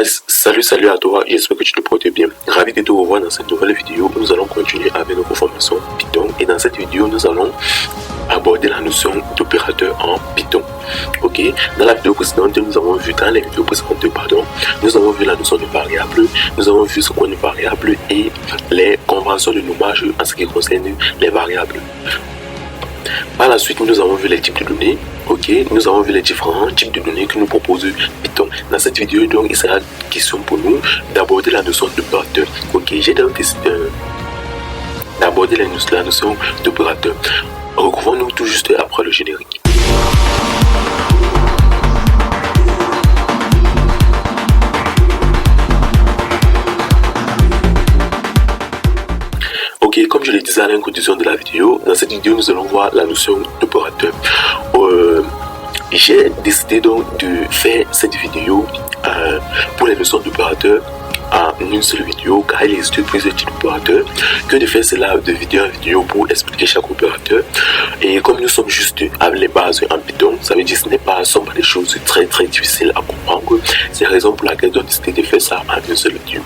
Salut à toi, j'espère que tu te portes bien. Ravi de te revoir dans cette nouvelle vidéo où nous allons continuer avec notre formation Python. Et dans cette vidéo, nous allons aborder la notion d'opérateur en Python. Ok, dans la vidéo précédente, nous avons vu, dans les vidéos précédentes, nous avons vu la notion de variable, nous avons vu ce qu'est une variable et les conventions de nommage en ce qui concerne les variables. Par la suite, nous avons vu les types de données. Ok, nous avons vu les différents types de données que nous propose Python. Dans cette vidéo, donc, il sera question pour nous d'aborder la notion d'opérateur. Ok, j'ai donc décidé d'aborder la notion d'opérateur. Recouvrons-nous tout juste après le générique. Ok, comme je le disais à l'introduction de la vidéo, dans cette vidéo, nous allons voir la notion d'opérateur. J'ai décidé donc de faire cette vidéo pour les notions d'opérateur en une seule vidéo, car il existe plusieurs types d'opérateurs, que de faire cela de vidéo en vidéo pour expliquer chaque opérateur. Et comme nous sommes juste avec les bases en Python, ça veut dire que ce sont pas des choses très difficiles à comprendre. C'est la raison pour laquelle j'ai décidé de faire ça en une seule vidéo.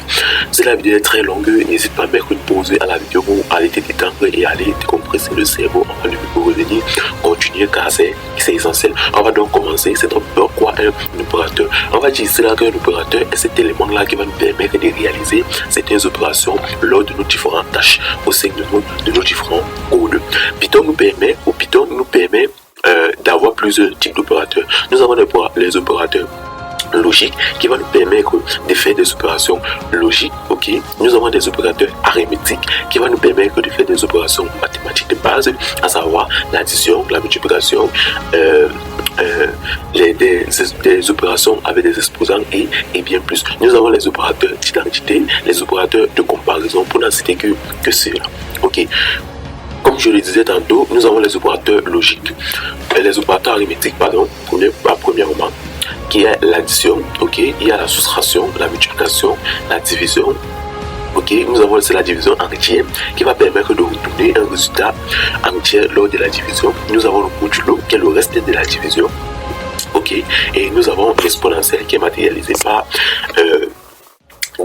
Si la vidéo est très longue, n'hésite pas à mettre une pause à la vidéo pour aller te détendre et aller décompresser le cerveau avant de revenir continuer, car c'est essentiel. On va donc commencer. C'est donc quoi un opérateur? On va dire cela qu'un opérateur est cet élément là qui va nous permettre de réaliser certaines opérations lors de nos différentes tâches au sein de nos différents codes. Python nous permet d'avoir plusieurs types d'opérateurs. Nous avons les opérateurs logiques qui vont nous permettre de faire des opérations logiques. Ok, nous avons des opérateurs arithmétiques qui vont nous permettre de faire des opérations mathématiques de base, à savoir l'addition, la multiplication, des opérations avec des exposants et bien plus. Nous avons les opérateurs d'identité, les opérateurs de comparaison, pour n'en citer que ceux-là. Ok, comme je le disais tantôt, nous avons les opérateurs logiques, les opérateurs arithmétiques, premièrement, qui est l'addition. Ok, il y a la soustraction, la multiplication, la division. Ok, nous avons aussi la division entière qui va permettre de retourner un résultat entier lors de la division. Nous avons le modulo qui est le reste de la division. Ok, et nous avons l'exponentielle qui est matérialisé par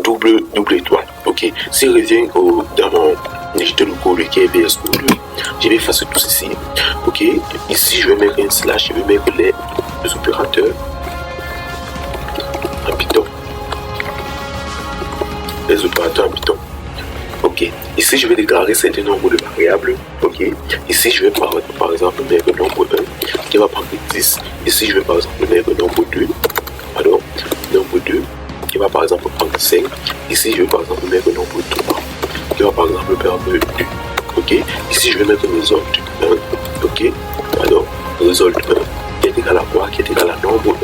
double étoile. Ok, si je reviens dans mon digital code qui est VS Code, je vais effacer tout ceci. Ok, ici je vais mettre un slash, je vais mettre les opérateurs en Python. Les opérateurs en Python. Ok, ici je vais déclarer certains nombres de variables. Ok, ici je vais par exemple mettre le nombre 1 qui va prendre 10. Ici je vais par exemple mettre le nombre 2, nombre 2 qui va par exemple prendre 5. Ici je vais par exemple mettre le nombre 3 qui va par exemple prendre 2. Ok, ici je vais mettre le result 1. Ok, result 1 qui est égal à quoi? Qui est égal à nombre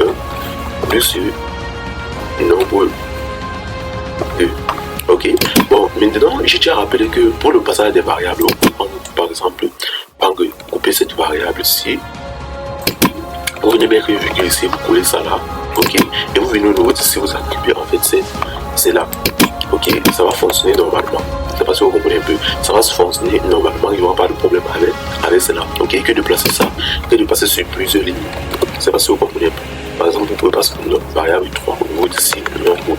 1 plus nombre 2. Ok, bon, maintenant je tiens à rappeler que pour le passage des variables, on peut prendre, par exemple, couper cette variable-ci, vous venez mettre une virgule ici, vous collez ça là, ok, et vous venez au niveau d'ici, vous attribuez en fait c'est là, ok, ça va fonctionner normalement. C'est pas si vous comprenez un peu, ça va se fonctionner normalement, il n'y aura pas de problème avec cela, ok, que de placer ça, que de passer sur plusieurs lignes, c'est pas si vous comprenez un peu. Par exemple, vous pouvez passer notre variable 3 au niveau d'ici, le nombre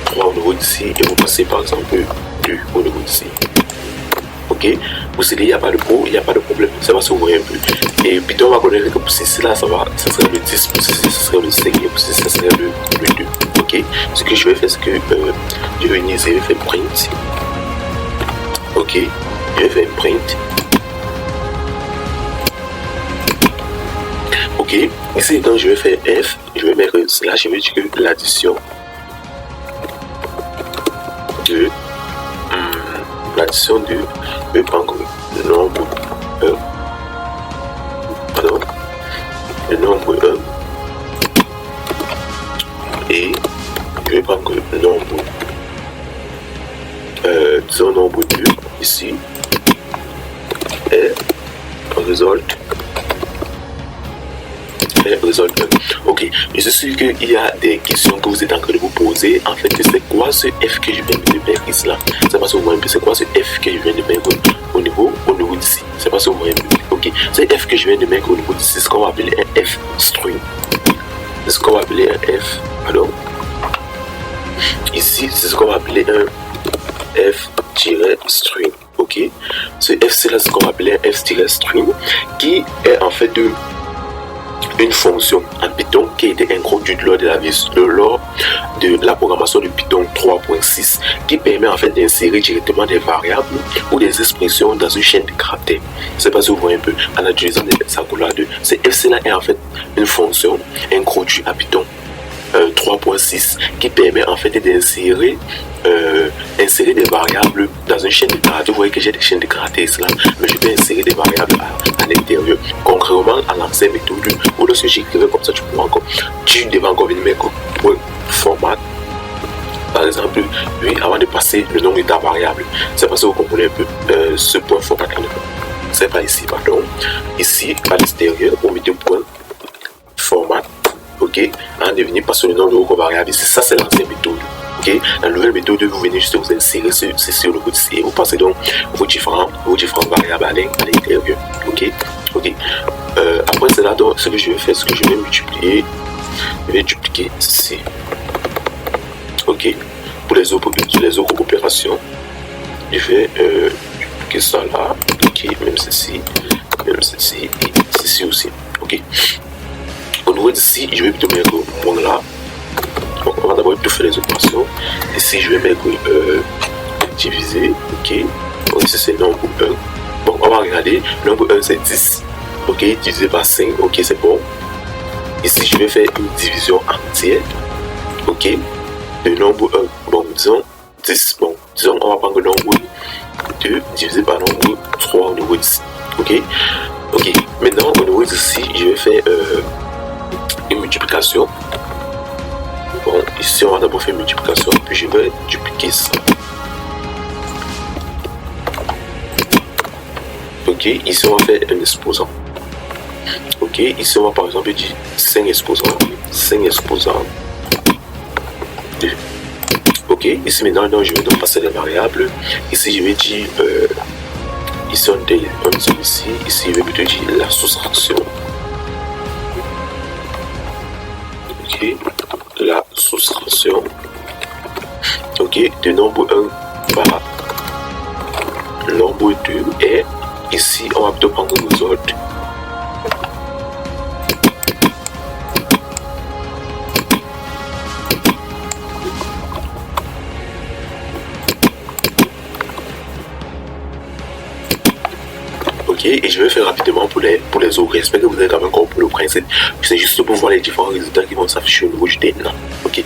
3 au niveau d'ici, et vous passez par exemple 2 au niveau d'ici. Ok, pour cela il n'y a pas de problème, ça va se voir un peu. Et Python va connaître que pour ceci là, ça serait le 10, pour ceci ça serait le 5, et pour ceci ça serait le 2. Ok, ce que je vais faire, c'est que je vais venir ici, je vais faire print. Ok, je vais faire print. Ok, ici quand je vais faire F, je vais mettre slash, je vais dire que l'addition de je vais prendre le nombre 1, le nombre 1, et je vais prendre le nombre disons nombre 2 ici, et result 1. Ok, je suis sûr qu'il y a des questions que vous êtes en train de vous poser. En fait, c'est quoi ce F que je viens de mettre ici là? C'est pas ce moment, c'est quoi ce F que je viens de mettre au niveau d'ici? C'est pas ce moment. Ok, ce F que je viens de mettre au niveau d'ici, c'est ce qu'on va appeler un F string. C'est ce qu'on va appeler un F. Alors, ici, c'est ce qu'on va appeler un f-string. Ok, ce fc là, c'est ce qu'on va appeler un f-string, qui est en fait une fonction en Python qui a été introduite lors de la programmation de Python 3.6, qui permet en fait d'insérer directement des variables ou des expressions dans une chaîne de caractères. Je ne sais pas si vous voyez un peu en utilisant des hexagones là. Ce fc là est en fait une fonction introduite à Python 3.6 qui permet en fait d'insérer des variables dans une chaîne de caractères. Vous voyez que j'ai des chaînes de caractères là, mais je peux insérer des variables à l'intérieur. Concrètement, à l'ancienne méthode, ou lorsque j'écrivais comme ça, tu devais encore venir mettre point format. Par exemple, oui, avant de passer le nom de ta variable. C'est parce que vous comprenez un peu ce point format là. C'est pas ici, pardon. Ici, à l'extérieur, on met un point format. Ok, en devenir passer le nom de vos variables. Ici, ça c'est l'ancienne méthode. Ok, la nouvelle méthode, vous venez juste vous insérer sur le code ici et vous passez donc vos différentes variables à l'intérieur. Ok, ok. Après cela, donc, ce que je vais faire, c'est que je vais multiplier. Je vais dupliquer ceci. Ok, pour les autres opérations, je vais dupliquer ça là. Ok, même ceci, et ceci aussi. Ok. Au niveau d'ici, je vais plutôt mettre mon là. Donc, on va d'abord plutôt faire les opérations. Ici, je vais mettre diviser. Ok. Donc, ici, c'est nombre 1. Donc, on va regarder. Nombre 1, c'est 10. Ok. Divisé par 5. Ok, c'est bon. Ici, je vais faire une division entière. Ok. Le nombre 1. Bon, disons 10. Bon, disons, on va prendre le nombre 2 divisé par nombre 3 au niveau d'ici. Ok. Ok. Maintenant, au niveau d'ici, je vais faire une multiplication. Bon, ici on va d'abord faire une multiplication, puis je vais dupliquer ça. Ok, ici on va faire un exposant. Ok, ici on va par exemple dire 5 exposants. 5 exposants. 2. Ok, ici maintenant je vais donc passer les variables. Ici je vais dire ici on dit ici je vais plutôt dire la soustraction. Ok, la soustraction. Ok, de nombre 1 par nombre 2 et ici on va plutôt prendre nos autres. Ok, et je vais faire rapidement pour les autres. J'espère que vous avez quand même compris le principe. C'est juste pour voir les différents résultats qui vont s'afficher au niveau du terminal. Ok.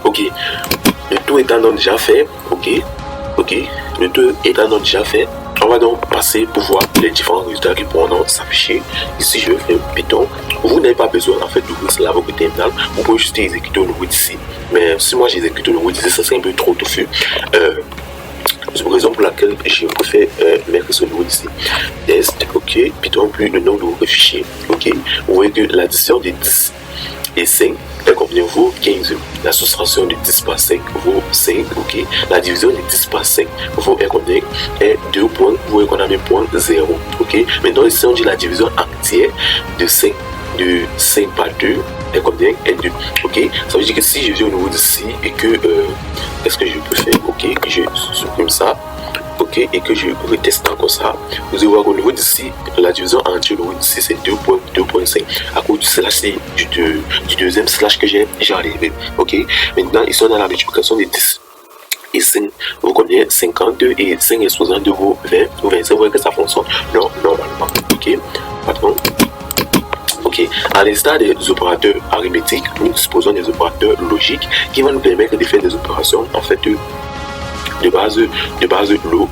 Ok. Le tout étant donc déjà fait. Ok. Ok. Le tout étant donc déjà fait. On va donc passer pour voir les différents résultats qui pourront s'afficher. Ici, je vais faire Python. Vous n'avez pas besoin en fait d'ouvrir cela avec le terminal. Vous pouvez juste exécuter au niveau d'ici. Mais si moi j'exécute au niveau d'ici, ça serait un peu trop touffu. C'est la raison pour laquelle je préfère mettre ce niveau d'ici. Test, ok. Python plus le nom de vos fichiers. Ok. Vous voyez que l'addition de 10 et 5 est combien vaut 15. La soustraction de 10 par 5 vaut 5. Ok. La division de 10 par 5 vaut combien est 2 points. Vous voyez qu'on a mis point 0. Ok. Maintenant ici on dit la division entière de 5 par 2 est combien est 2. Ok. Ça veut dire que si je viens au niveau d'ici et que qu'est-ce que je peux faire. Ok. Je supprime ça. Ok, et que je reteste encore ça, vous allez voir qu'au niveau d'ici, la division entière au niveau d'ici c'est 2.5 à cause du slash du deuxième slash que j'ai enlevé. Ok, maintenant ici on a la multiplication de 10 et 5 vaut combien 52 et 5 et 62 vaut 20 ou 25. Vous voyez que ça fonctionne normalement. Ok, pardon. Ok, à l'instar des opérateurs arithmétiques, nous disposons des opérateurs logiques qui vont nous permettre de faire des opérations en fait de base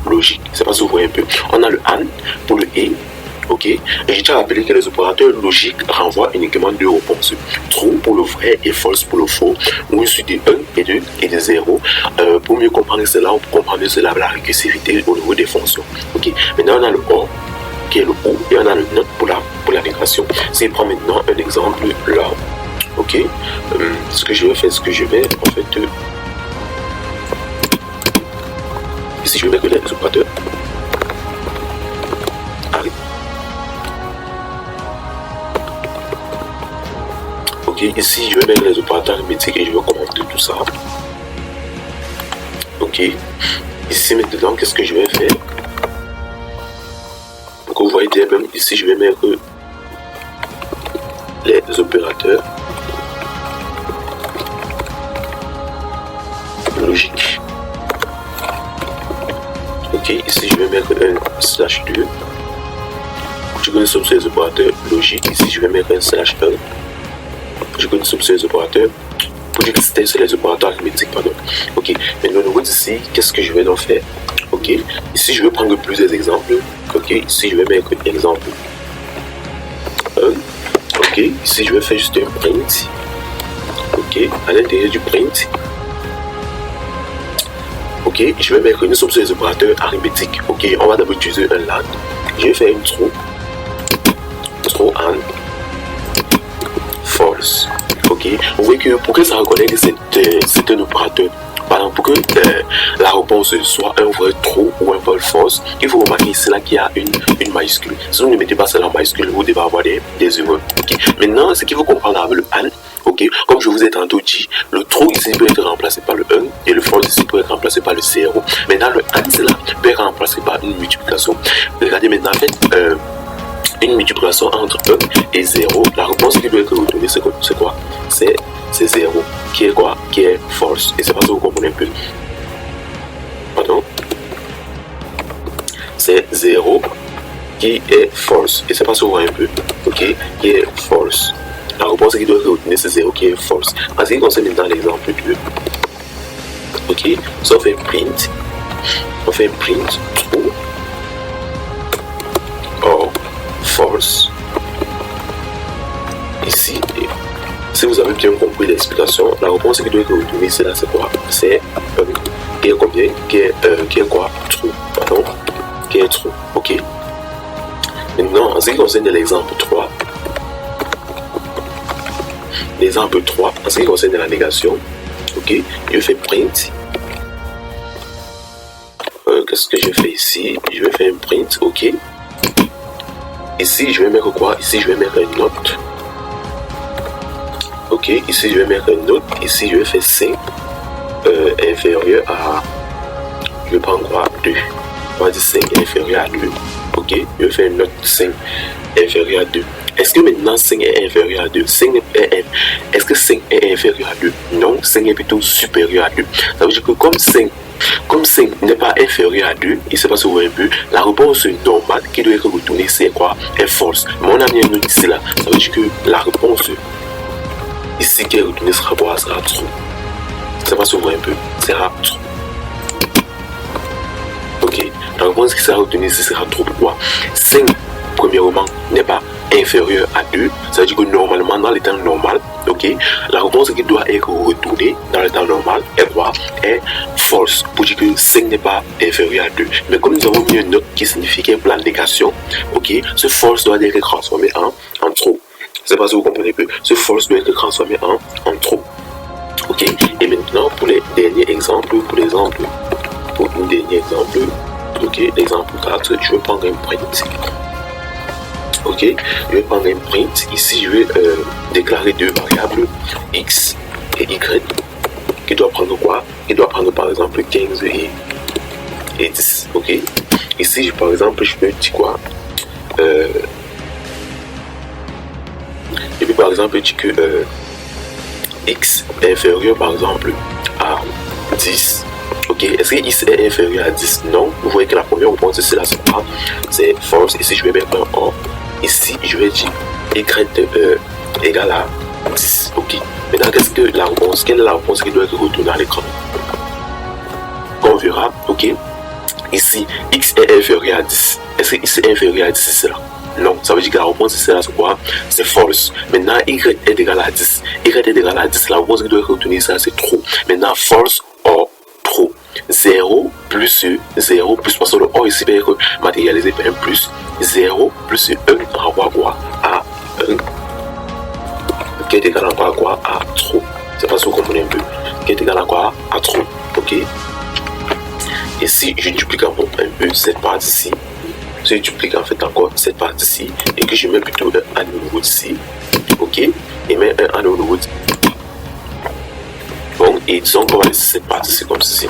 logique. C'est pas si vous voyez un peu. On a le AND pour le et. Ok. Et j'ai déjà rappelé que les opérateurs logiques renvoient uniquement deux réponses. True pour le vrai et false pour le faux. Ou une suite de 1 et de 0. Pour mieux comprendre cela, on peut comprendre cela la récursivité au niveau des fonctions. Ok. Maintenant on a le OR qui est le OU et on a le NOT pour la migration. Si je prends maintenant un exemple là. Ok. Ce que je vais faire, en fait ici je vais mettre les opérateurs ok, ici je vais mettre les opérateurs arithmétiques et je vais commenter tout ça. Ok, ici maintenant qu'est-ce que je vais faire? Donc vous voyez bien, même ici je vais mettre les opérateurs logiques. Ok, ici je vais mettre un /2. Je connais sur les opérateurs logiques. Ici je vais mettre un /1. Je connais sur les opérateurs. Pour dire que c'était sur les opérateurs arithmétiques, pardon. Ok, maintenant nous voyons ici, qu'est-ce que je vais en faire? Ok, ici je vais prendre plusieurs exemples. Ok, ici je vais mettre exemple 1. Ok, ici je vais faire juste un print. Ok, à l'intérieur du print. Ok, je vais mettre une somme sur les opérateurs arithmétiques. Ok, on va d'abord utiliser un LAN. Je vais faire une true and false. Ok, vous voyez que pour que ça reconnaisse que c'est un opérateur, par exemple, pour que la réponse soit un vrai true ou un vrai false, il faut remarquer ici là qu'il y a une majuscule. Si vous ne mettez pas celle en majuscule, vous devez avoir des erreurs. Ok, maintenant, ce qu'il faut comprendre avec le and, ok, comme je vous ai tantôt dit, le true ici peut être remplacé par le 1 et le false ici peut être remplacé par le 0. Maintenant, le and c'est là peut être remplacé par une multiplication. Regardez maintenant, en fait, une multiplication entre 1 et 0, la réponse qui doit être retenue, c'est quoi? C'est 0, qui est quoi? Qui est false. Et c'est pas ça que vous comprenez un peu. Pardon? C'est 0 qui est false. Et c'est pas ça que vous voyez un peu. Ok? Qui est false. La réponse qui doit être retenue, c'est 0 qui est false. En ce qui concerne maintenant l'exemple 2. Ok? So on fait print. On fait print true or false. Ici, si vous avez bien compris l'explication, la réponse qui doit être retenue, c'est là, c'est quoi? C'est qui est combien? Qui est quoi? True. Pardon? Qui est true. Ok. Maintenant, en ce qui concerne l'exemple 3, l'exemple 3, en ce qui concerne la négation, ok, je fais print. Qu'est-ce que je fais ici? Je vais faire un print, ok. Ici, je vais mettre quoi? Ici, je vais mettre une note. Ok, ici, je vais mettre une note. Ici, je vais faire 5 inférieur à... Je vais prendre quoi? 2. On va dire 5 inférieur à 2. Ok, je vais faire une note 5 inférieur à 2. Est-ce que maintenant 5 est inférieur à 2? Est-ce que 5 est inférieur à 2? Non, 5 est plutôt supérieur à 2. Ça veut dire que comme 5 n'est pas inférieur à 2, il ne sait pas si vous voyez un peu, la réponse normale qui doit être retournée, c'est quoi? Est false. Mais on a mis une note ici là, ça veut dire que la réponse ici qui est retournée sera quoi? Sera true. Je ne sais pas si vous voyez un peu, sera true. Ok, la réponse qui sera retenue ici sera true. Pourquoi? 5, premièrement, n'est pas inférieur à 2, ça veut dire que normalement dans le temps normal, ok, la réponse qui doit être retournée dans le temps normal est quoi? Est false, pour dire que 5 n'est pas inférieur à 2. Mais comme nous avons mis une note qui signifie qu'il y a la négation, ok, ce false doit être transformé en true. Je ne sais pas si vous comprenez que ce false doit être transformé en true. Ok, et maintenant pour les derniers exemples, pour un dernier exemple, ok, l'exemple 4, je vais prendre un print. Ok, je vais prendre un print. Ici, je vais déclarer deux variables, x et y, qui doit prendre quoi? Qui doit prendre par exemple 15 et 10. Ok, ici, par exemple, je peux dire quoi? Et puis par exemple, je dis que x est inférieur par exemple à 10. Ok, est-ce que x est inférieur à 10? Non. Vous voyez que la première réponse c'est là, c'est false. Ici, je vais mettre un or. Ici, je vais dire y égale à 10. Ok. Maintenant, quelle est la réponse qui doit être retournée à l'écran? On verra. Ok. Ici, x est inférieur à 10. Est-ce que x est inférieur à 10 c'est là? Non. Ça veut dire que la réponse c'est là, c'est quoi? C'est false. Maintenant, y est égal à 10. Y est égal à 10. La réponse qui doit être retournée, ça c'est true. Maintenant, false or true. 0 plus 0 plus, parce que le or ici peut être matérialisé par un plus. 0 plus 1 renvoie quoi? À 1. Qui est égal à quoi? À true. C'est pas si vous comprenez un peu. Qui est égal à quoi? À true. Ok. Et si je duplique un peu cette partie-ci, si je duplique en fait encore cette partie-ci, et que je mets plutôt un anneau nouveau ici, ok, et mets un anneau nouveau ici. Bon, et disons qu'on va laisser cette partie-ci comme ceci.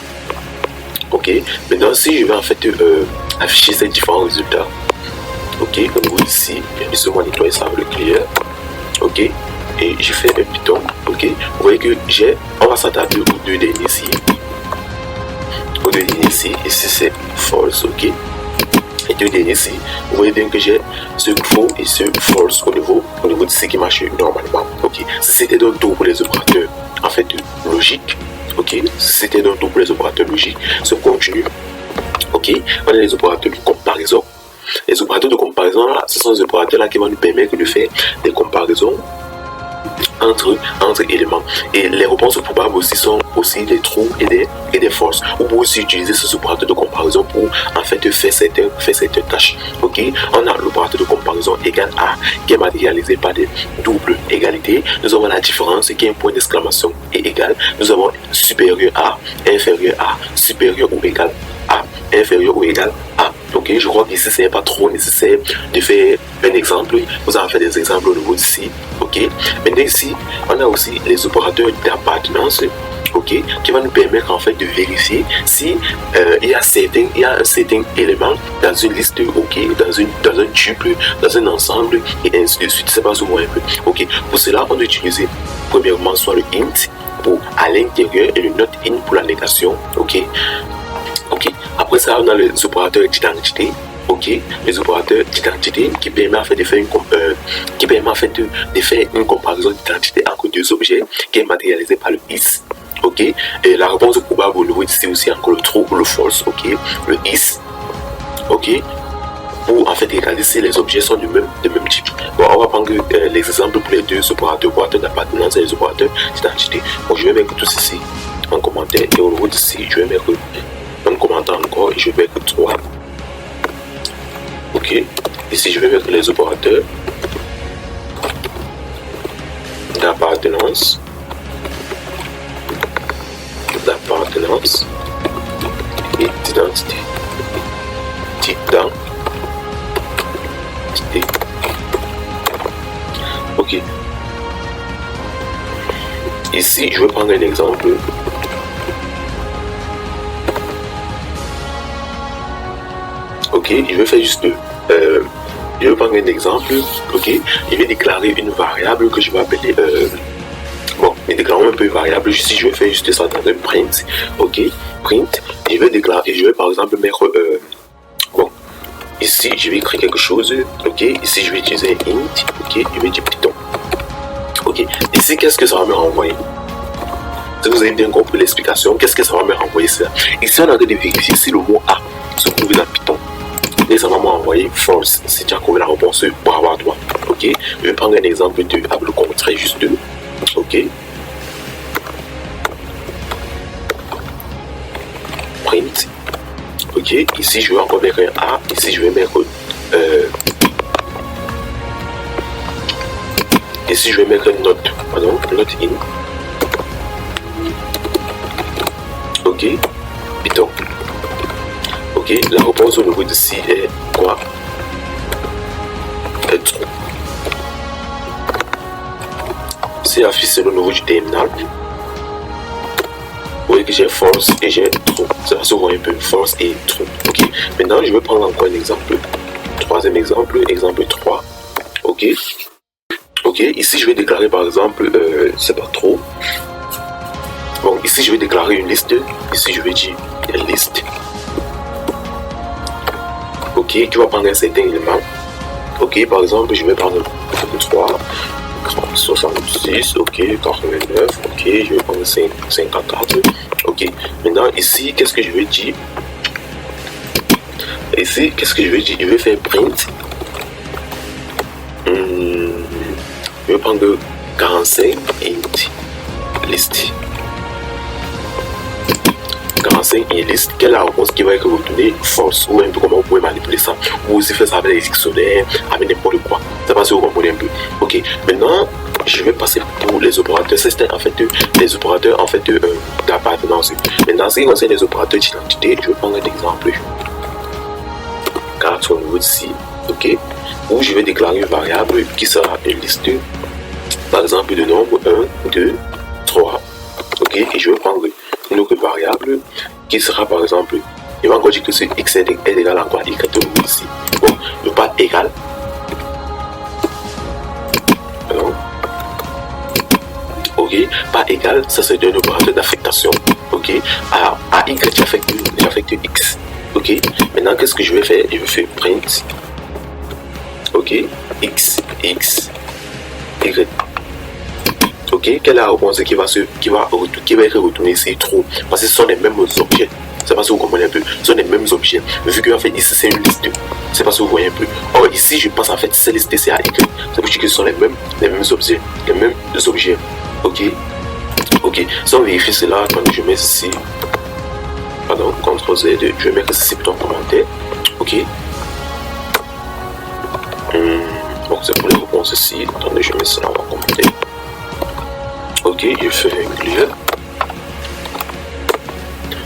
Ok, maintenant si je vais en fait afficher ces différents résultats, ok, au niveau ici, laissez-moi nettoyer ça avec le clear, ok, et je fais un Python, ok, vous voyez que on va s'attarder aux deux derniers ici, ici c'est false, ok, et deux derniers ici, vous voyez bien que j'ai ce faux et ce false au niveau de ce qui marche normalement, ok, c'était donc tout pour les opérateurs en fait logiques. Ok, c'était donc tout pour les opérateurs logiques. Ce continue. Ok, on a les opérateurs de comparaison. Les opérateurs de comparaison là, ce sont les opérateurs là qui vont nous permettre de faire des comparaisons entre éléments. Et les réponses probables aussi sont aussi des true et des false. On peut aussi utiliser ces opérateurs de comparaison pour en fait faire certaines tâches. Ok, on a l'opérateur de comparaison égal à qui est matérialisé par des doubles égalités. Nous avons la différence qui est un point d'exclamation et égal. Nous avons supérieur à, inférieur à, supérieur ou égal à, inférieur ou égal à. Ok, je crois qu'ici ce n'est pas trop nécessaire de faire un exemple. Vous allez faire des exemples au niveau d'ici. Ok, maintenant ici on a aussi les opérateurs d'appartenance, ok, qui va nous permettre en fait de vérifier si il y a un certain élément dans une liste, ok, dans un tuple, dans un ensemble et ainsi de suite. C'est pas souvent un peu. Ok, pour cela on doit utiliser premièrement soit le int pour à l'intérieur et le not in pour la négation. Ok, ok. Après ça on a les opérateurs d'identité. Ok, les opérateurs d'identité qui permet en fait de faire une comparaison d'identité entre deux objets qui est matérialisé par le is. Ok, et la réponse probable au niveau ici aussi encore le true ou le false. Ok, le is. Ok, pour en fait regarder si les objets sont du même type. Bon, on va prendre l'exemple pour les deux opérateurs d'appartenance et les opérateurs d'identité. Bon, je vais mettre tout ceci en commentaire et au niveau d'ici je vais mettre un commentaire encore et je vais mettre 3. Ok, ici je vais mettre les opérateurs d'appartenance et d'identité. Ok, ici je vais prendre un exemple. Ok, je vais faire juste je vais prendre un exemple. Ok, je vais déclarer une variable que je vais appeler bon, déclarons un peu variable. Ici je vais faire juste ça dans un print. Ok, print, je vais déclarer, je vais par exemple mettre bon, ici je vais écrire quelque chose. Ok, ici je vais utiliser un int. Ok, je vais dire Python. Ok, ici qu'est-ce que ça va me renvoyer? Si vous avez bien compris l'explication, qu'est-ce que ça va me renvoyer ça? Ici on a de vérifier si le mot A se trouve dans Python. Et ça va m'envoyer false si tu as trouvé la réponse pour avoir droit. Ok, je vais prendre un exemple de le contraire juste 2. Ok, print. Ok, ici je vais encore mettre un A, ici je vais mettre ici je vais mettre une note, pardon, note in. Ok, Python. Ok, la réponse au niveau d'ici est quoi? Est true. C'est affiché au niveau du terminal. Vous voyez que j'ai false et j'ai true. Ça va se voir un peu false et true. Ok, maintenant je vais prendre encore un exemple. Troisième exemple, exemple 3. Ok, ok, ici je vais déclarer par exemple, c'est pas trop. Bon, ici je vais déclarer une liste. Ici je vais dire une liste. Ok, qui va prendre un certain élément. Ok, par exemple, je vais prendre 3, 66, ok, 89, ok, je vais prendre 54. Ok, maintenant ici, qu'est-ce que je vais dire? Ici, qu'est-ce que je vais dire? Je vais faire print. Je vais prendre 45 int list. 45 et liste, quelle est la réponse qui va être retournée? False, ou un peu comment vous pouvez manipuler ça, ou aussi faire ça avec les dictionnaires, avec n'importe quoi. Ça va se comprendre un peu. Ok, maintenant, je vais passer pour les opérateurs. C'était en fait les opérateurs en fait d'appartenance. Maintenant, ce qui concerne les opérateurs d'identité, je vais prendre un exemple. Car au niveau d'ici, ok, où je vais déclarer une variable qui sera une liste, par exemple, de nombre 1, 2, 3, ok, et je vais prendre une autre variable qui sera par exemple, il va encore dire que ce x est égal à quoi, y au niveau d'ici. Bon, ne pas égal. Alors, ok, pas égal, ça c'est un opérateur d'affectation, ok, à y j'affecte x, ok. Maintenant qu'est-ce que je vais faire? Je vais faire print, ok, x, y, ok. Quelle est la réponse qui va être retournée ici? True, parce que ce sont les mêmes objets. C'est parce que vous comprenez un peu, ce sont les mêmes objets. Vu que en fait ici c'est une liste, c'est parce que vous voyez un peu. Or ici je pense en fait cette liste c'est à y, ça veut dire que ce sont les mêmes objets, ok. Ok, si on vérifie cela, attendez, je mets ici, pardon, CTRL Z, je vais mettre ici plutôt en commentaire, ok. Donc c'est pour les réponses ici, attendez, je mets cela en commentaire. Ok, je fais un clear.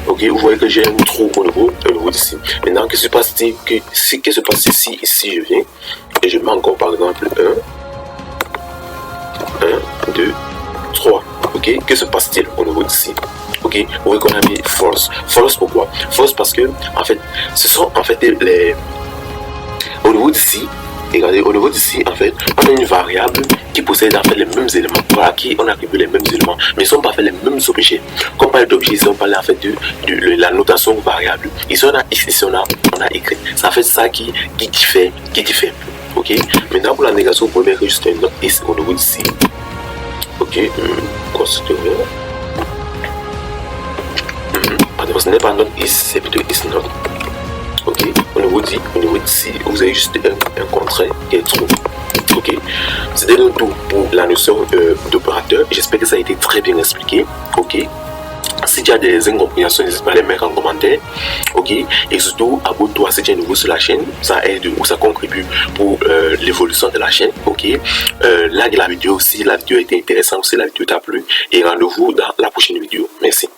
Ok, vous voyez que j'ai un trou au niveau d'ici. Maintenant, qu'est-ce qui se passe ici? Ici, je viens et je mets encore par exemple 1, 2, 3. Ok, que se passe-t-il au niveau d'ici? Ok, vous voyez qu'on a mis false. False pourquoi? False parce que en fait, ce sont en fait les au niveau d'ici. Regardez, au niveau d'ici, en fait, on a une variable qui possède en fait les mêmes éléments. Voilà, qui on a attribué les mêmes éléments, mais ils ne sont pas fait les mêmes objets. Quand on parle d'objets, ici on parle en fait de la notation variable. Ici on a x, ici on a y. Ça fait ça qui diffère. Ok. Maintenant pour la négation, vous pouvez mettre juste une note ici au niveau d'ici. Ok. Considérez. Pardon, ce n'est pas note ici, c'est plutôt ici note. Ok, au niveau d'ici, vous avez juste un contrat qui est true. Ok, c'était donc tout pour la notion d'opérateur. J'espère que ça a été très bien expliqué. Ok, si tu as des incompréhensions, n'hésite pas à les mettre en commentaire. Ok, et surtout abonne-toi si tu es nouveau sur la chaîne, ça aide ou ça contribue pour l'évolution de la chaîne. Ok, like la vidéo si la vidéo a été intéressante, si la vidéo t'a plu, et rendez-vous dans la prochaine vidéo. Merci.